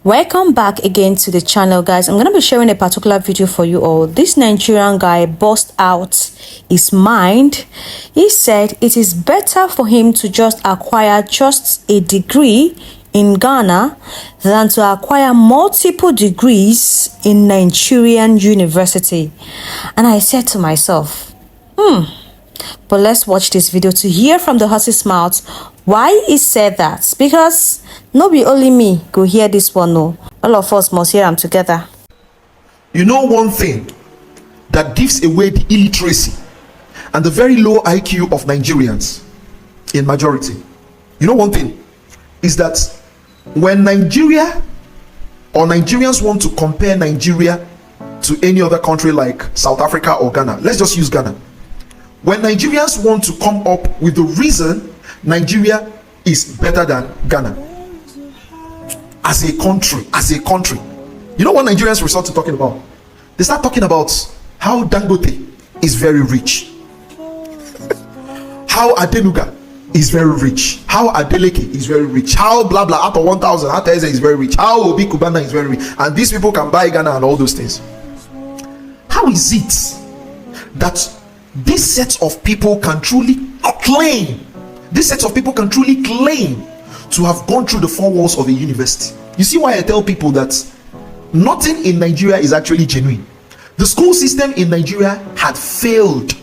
Welcome back again to the channel, guys. I'm going to be sharing a particular video for you all. This Nigerian guy burst out his mind. He said it is better for him to just acquire just a degree in Ghana than to acquire multiple degrees in Nigerian university. And I said to myself, but let's watch this video to hear from the horse's mouth why he said that, because no be only me go hear this one. No, all of us must hear them together. You know, one thing that gives away the illiteracy and the very low IQ of Nigerians in majority, you know, one thing is that when Nigeria or Nigerians want to compare Nigeria to any other country like South Africa or Ghana, let's just use Ghana. When Nigerians want to come up with the reason Nigeria is better than Ghana as a country, you know what Nigerians resort to talking about? They start talking about how Dangote is very rich, how Adenuga is very rich, how Adeleke is very rich, how blah blah out of 1,000 Ateze is very rich, how Obi Kubana is very rich, and these people can buy Ghana and all those things. How is it that this set of people can truly claim to have gone through the four walls of a university? You see why I tell people that nothing in Nigeria is actually genuine. The school system in Nigeria had failed.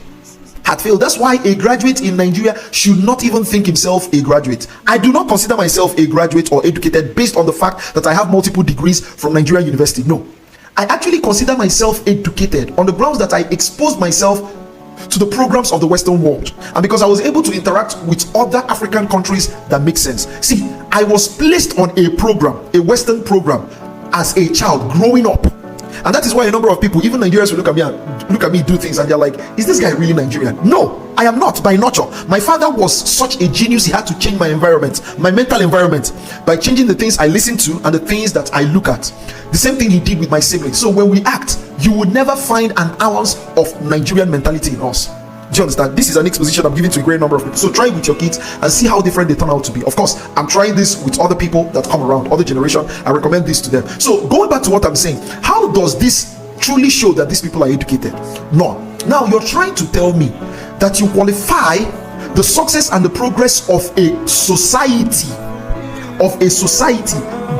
That's why a graduate in Nigeria should not even think himself a graduate. I do not consider myself a graduate or educated based on the fact that I have multiple degrees from Nigerian University. No, I actually consider myself educated on the grounds that I exposed myself to the programs of the Western world, and because I was able to interact with other African countries that make sense. See, I was placed on a program, a Western program, as a child growing up, and that is why a number of people, even Nigerians, will look at me do things and they're like, is this guy really Nigerian? No, I am not by nature. My father was such a genius, he had to change my environment, my mental environment, by changing the things I listen to and the things that I look at. The same thing he did with my siblings. So when we act, you would never find an ounce of Nigerian mentality in us. Do you understand? This is an exposition I'm giving to a great number of people. So try it with your kids and see how different they turn out to be. Of course, I'm trying this with other people that come around, other generation. I recommend this to them. So going back to what I'm saying, how does this truly show that these people are educated? No. Now you're trying to tell me that you qualify the success and the progress of a society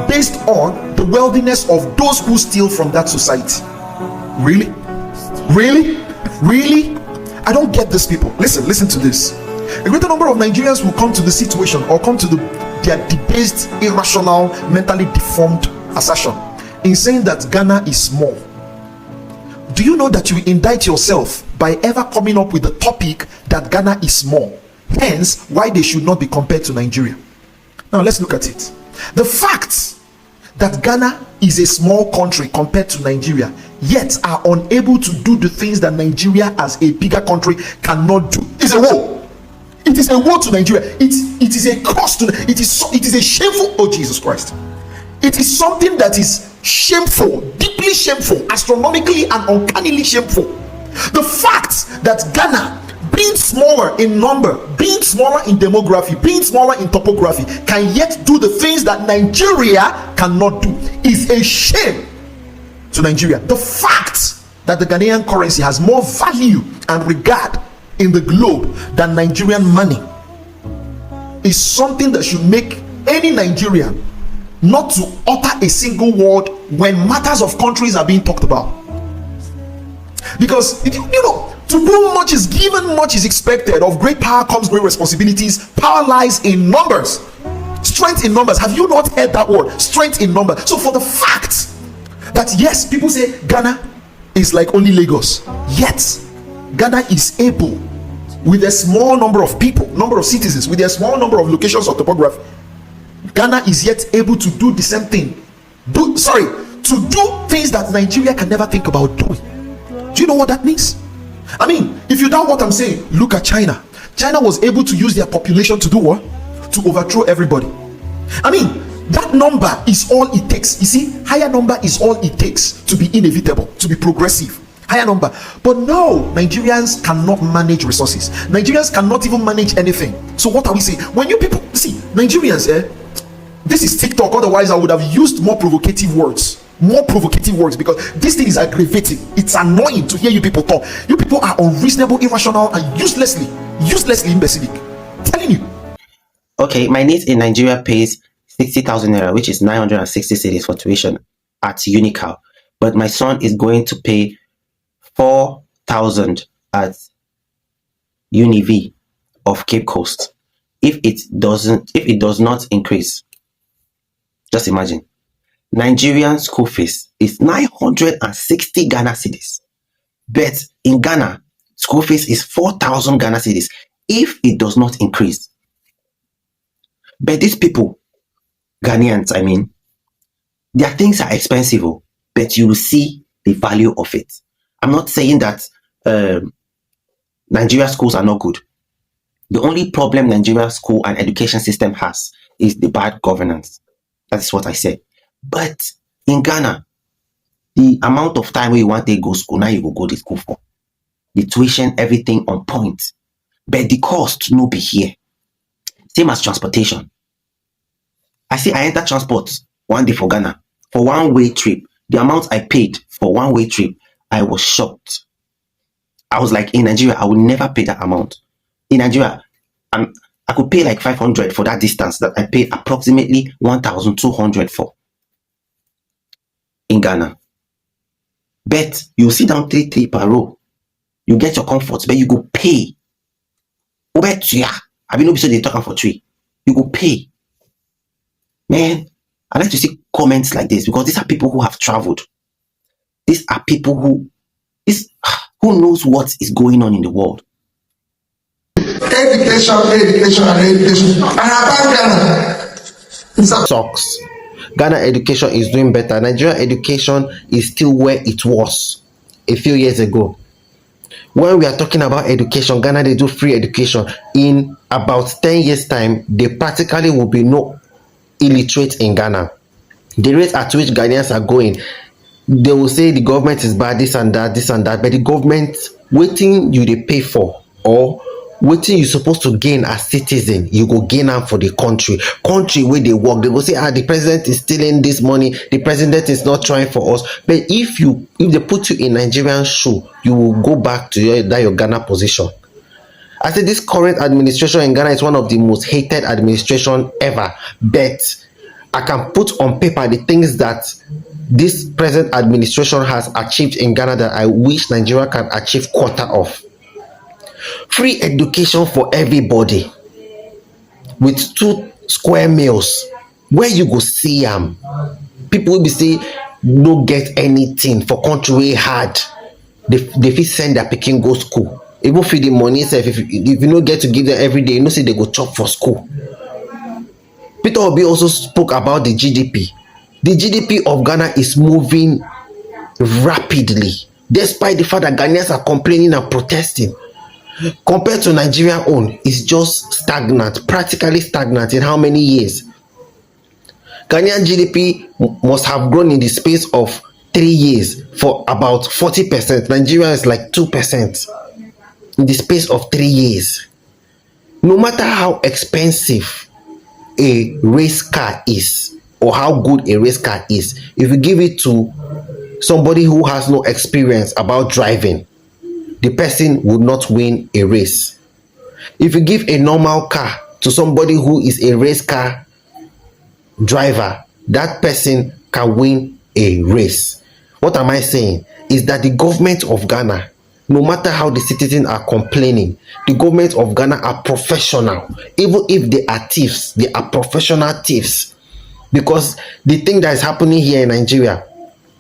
based on the wealthiness of those who steal from that society. Really? I don't get these people. Listen to this. A greater number of Nigerians will come to the situation or come to their debased, irrational, mentally deformed assertion in saying that Ghana is small. Do you know that you indict yourself by ever coming up with the topic that Ghana is small, hence why they should not be compared to Nigeria? Now let's look at it. The fact that Ghana is a small country compared to Nigeria, yet are unable to do the things that Nigeria as a bigger country cannot do, is a woe. It is a woe to Nigeria. It is a cost to it is a shameful, oh Jesus Christ, it is something that is shameful, deeply shameful, astronomically and uncannily shameful. The fact that Ghana, being smaller in number, being smaller in demography, being smaller in topography, can yet do the things that Nigeria cannot do is a shame to Nigeria. The fact that the Ghanaian currency has more value and regard in the globe than Nigerian money is something that should make any Nigerian not to utter a single word when matters of countries are being talked about. Because you know, to whom much is given, much is expected. Of great power comes great responsibilities. Power lies in numbers. Strength in numbers. Have you not heard that word? Strength in numbers. So for the fact that yes, people say Ghana is like only Lagos, yet Ghana is able, with a small number of people, number of citizens, with a small number of locations of topography, Ghana is yet able to do the same thing. To do things that Nigeria can never think about doing. Do you know what that means? I mean, if you doubt what I'm saying, look at China. China was able to use their population to do what? To overthrow everybody. I mean, that number is all it takes. You see, higher number is all it takes to be inevitable, to be progressive. Higher number. But no, Nigerians cannot manage resources. Nigerians cannot even manage anything. So what are we saying? When you people see Nigerians, This is TikTok. Otherwise, I would have used more provocative words. More provocative words, because this thing is aggravating. It's annoying to hear you people talk. You people are unreasonable, irrational, and uselessly imbecilic. I'm telling you. Okay, my niece in Nigeria pays 60,000 naira, which is 960 cedis for tuition at Unical. But my son is going to pay 4,000 at Univ of Cape Coast. If it does not increase, just imagine. Nigerian school fees is 960 Ghana cedis. But in Ghana, school fees is 4,000 Ghana cedis if it does not increase. But these people, Ghanaians, I mean, their things are expensive, but you will see the value of it. I'm not saying that Nigeria schools are not good. The only problem Nigeria school and education system has is the bad governance. That is what I said. But in Ghana, the amount of time where you want to go school, now you will go to school for. The tuition, everything on point. But the cost no be here. Same as transportation. I enter transport one day for Ghana for one-way trip. The amount I paid for one-way trip, I was shocked. I was like, in Nigeria, I would never pay that amount. In Nigeria, I could pay like 500 for that distance that I paid approximately 1,200 for in Ghana. But you sit down 3 per row. You get your comforts, but you go pay. Over to ya. I mean, so they talking for 3. You go pay. Man, I like to see comments like this because these are people who have traveled. These are people who knows what is going on in the world. Education. And about Ghana, Sucks. Ghana education is doing better. Nigerian education is still where it was a few years ago. When we are talking about education, Ghana, they do free education. In about 10 years' time, they practically will be no illiterate in Ghana. The rate at which Ghanaians are going, they will say the government is bad, this and that, but the government, waiting you they pay for, or waiting you supposed to gain as citizen, you go gain them for the country where they work. They go say, the president is stealing this money, the president is not trying for us. But if they put you in Nigerian shoe, you will go back to your Ghana position. I say this current administration in Ghana is one of the most hated administration ever, but I can put on paper the things that this present administration has achieved in Ghana that I wish Nigeria can achieve quarter of. Free education for everybody with 2 square meals. Where you go see people will be say no get anything for country way hard. They fit send their pikin go school. Even feed the money itself. If you no get to give them every day, you know say they go chop for school. Peter Obi also spoke about the GDP. The GDP of Ghana is moving rapidly, despite the fact that Ghanaians are complaining and protesting. Compared to Nigeria own, it's just stagnant, practically stagnant in how many years? Ghanaian GDP must have grown in the space of 3 years for about 40%. Nigeria is like 2% in the space of 3 years. No matter how expensive a race car is or how good a race car is, if you give it to somebody who has no experience about driving, the person would not win a race. If you give a normal car to somebody who is a race car driver, that person can win a race. What am I saying? Is that the government of Ghana, no matter how the citizens are complaining, the government of Ghana are professional. Even if they are thieves, they are professional thieves. Because the thing that is happening here in Nigeria,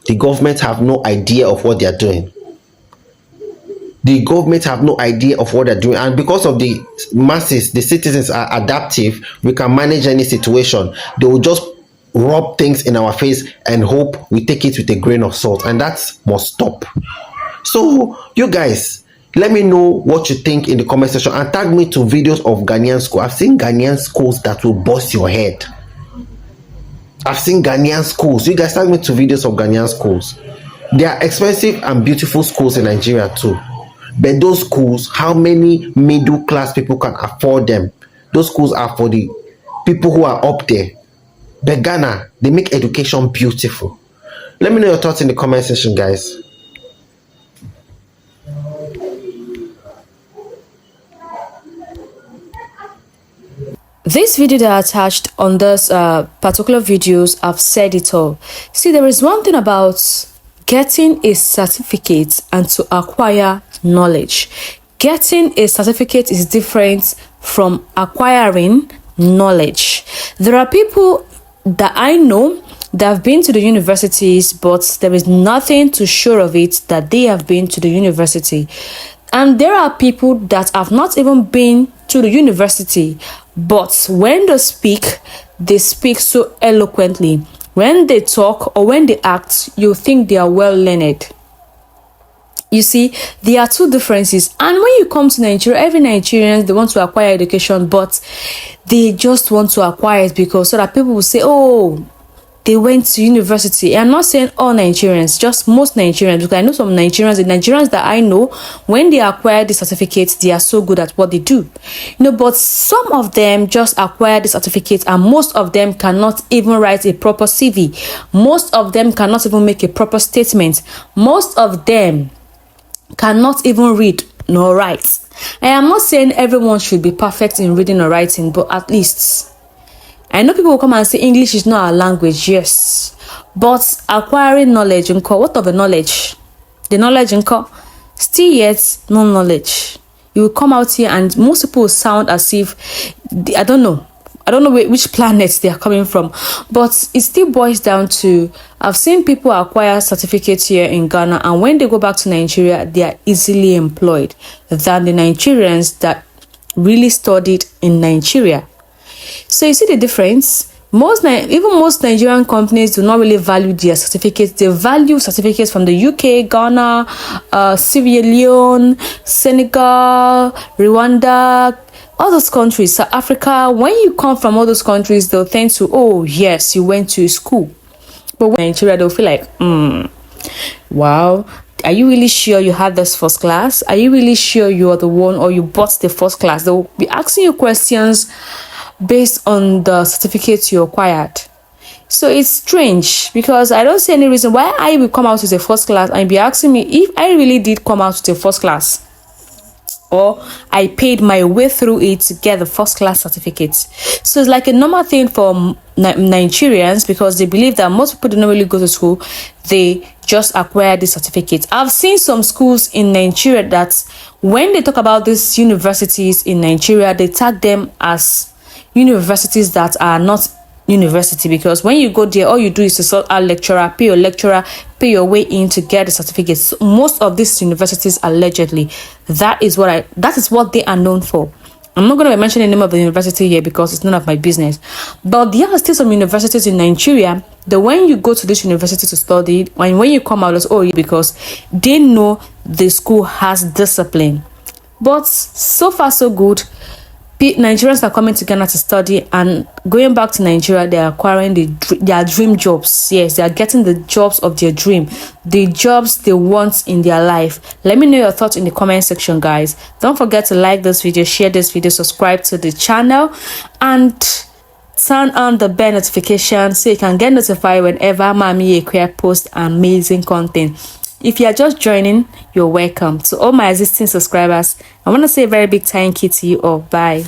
the government have no idea of what they are doing. The government have no idea of what they're doing, and because of the masses, the citizens are adaptive. We can manage any situation. They will just rub things in our face and hope we take it with a grain of salt, and that must stop. So you guys, let me know what you think in the comment section and tag me to videos of Ghanaian schools. I've seen Ghanaian schools that will bust your head. I've seen Ghanaian schools. You guys tag me to videos of Ghanaian schools. They are expensive and beautiful schools in Nigeria too. But those schools, how many middle class people can afford them? Those schools are for the people who are up there. But Ghana, they make education beautiful. Let me know your thoughts in the comment section, guys. This video that I attached on this particular videos, I've said it all. See, there is one thing about getting a certificate and to acquire knowledge. Getting a certificate is different from acquiring knowledge. There are people that I know that have been to the universities, but there is nothing to show of it that they have been to the university. And there are people that have not even been to the university, but when they speak so eloquently. When they talk or when they act, you think they are well learned. You see, there are two differences. And when you come to Nigeria, every Nigerian, they want to acquire education, but they just want to acquire it because so that people will say, oh, they went to university. I'm not saying all Nigerians, just most Nigerians, because I know some Nigerians, the Nigerians that I know, when they acquire the certificates, they are so good at what they do. But some of them just acquire the certificates and most of them cannot even write a proper CV. Most of them cannot even make a proper statement. Most of them cannot even read nor write. I am not saying everyone should be perfect in reading or writing, but at least I know people will come and say English is not our language, yes. But acquiring knowledge, what of the knowledge? The knowledge, still yet no knowledge. You will come out here and most people sound as if, I don't know which planets they are coming from. But it still boils down to, I've seen people acquire certificates here in Ghana, and when they go back to Nigeria, they are easily employed than the Nigerians that really studied in Nigeria. So you see the difference. Most Nigerian companies do not really value their certificates. They value certificates from the UK, Ghana, Sierra Leone, Senegal, Rwanda, all those countries, South Africa. When you come from all those countries, they'll tend to, oh yes, you went to school. But when Nigeria, they'll feel like, wow, are you really sure you had this first class? Are you really sure you are the one, or you bought the first class? They'll be asking you questions based on the certificate you acquired. So it's strange because I don't see any reason why I will come out with a first class and be asking me if I really did come out with a first class, or I paid my way through it to get the first class certificate. So it's like a normal thing for Nigerians because they believe that most people do not really go to school, they just acquire the certificate. I've seen some schools in Nigeria that when they talk about these universities in Nigeria, they tag them as universities that are not university, because when you go there, all you do is to sort out lecturer, pay your way in to get the certificates. So most of these universities, allegedly, that is what they are known for. I'm not going to mention the name of the university here because it's none of my business. But there are still some universities in Nigeria that when you go to this university to study, and when you come out, it's because they know the school has discipline. But so far so good. Nigerians are coming to Ghana to study, and going back to Nigeria, they are acquiring their dream jobs. Yes, they are getting the jobs of their dream, the jobs they want in their life. Let me know your thoughts in the comment section, guys. Don't forget to like this video, share this video, subscribe to the channel, and turn on the bell notification so you can get notified whenever Mami Equia posts amazing content. If you are just joining, you're welcome. To all my existing subscribers, I want to say a very big thank you to you all. Bye.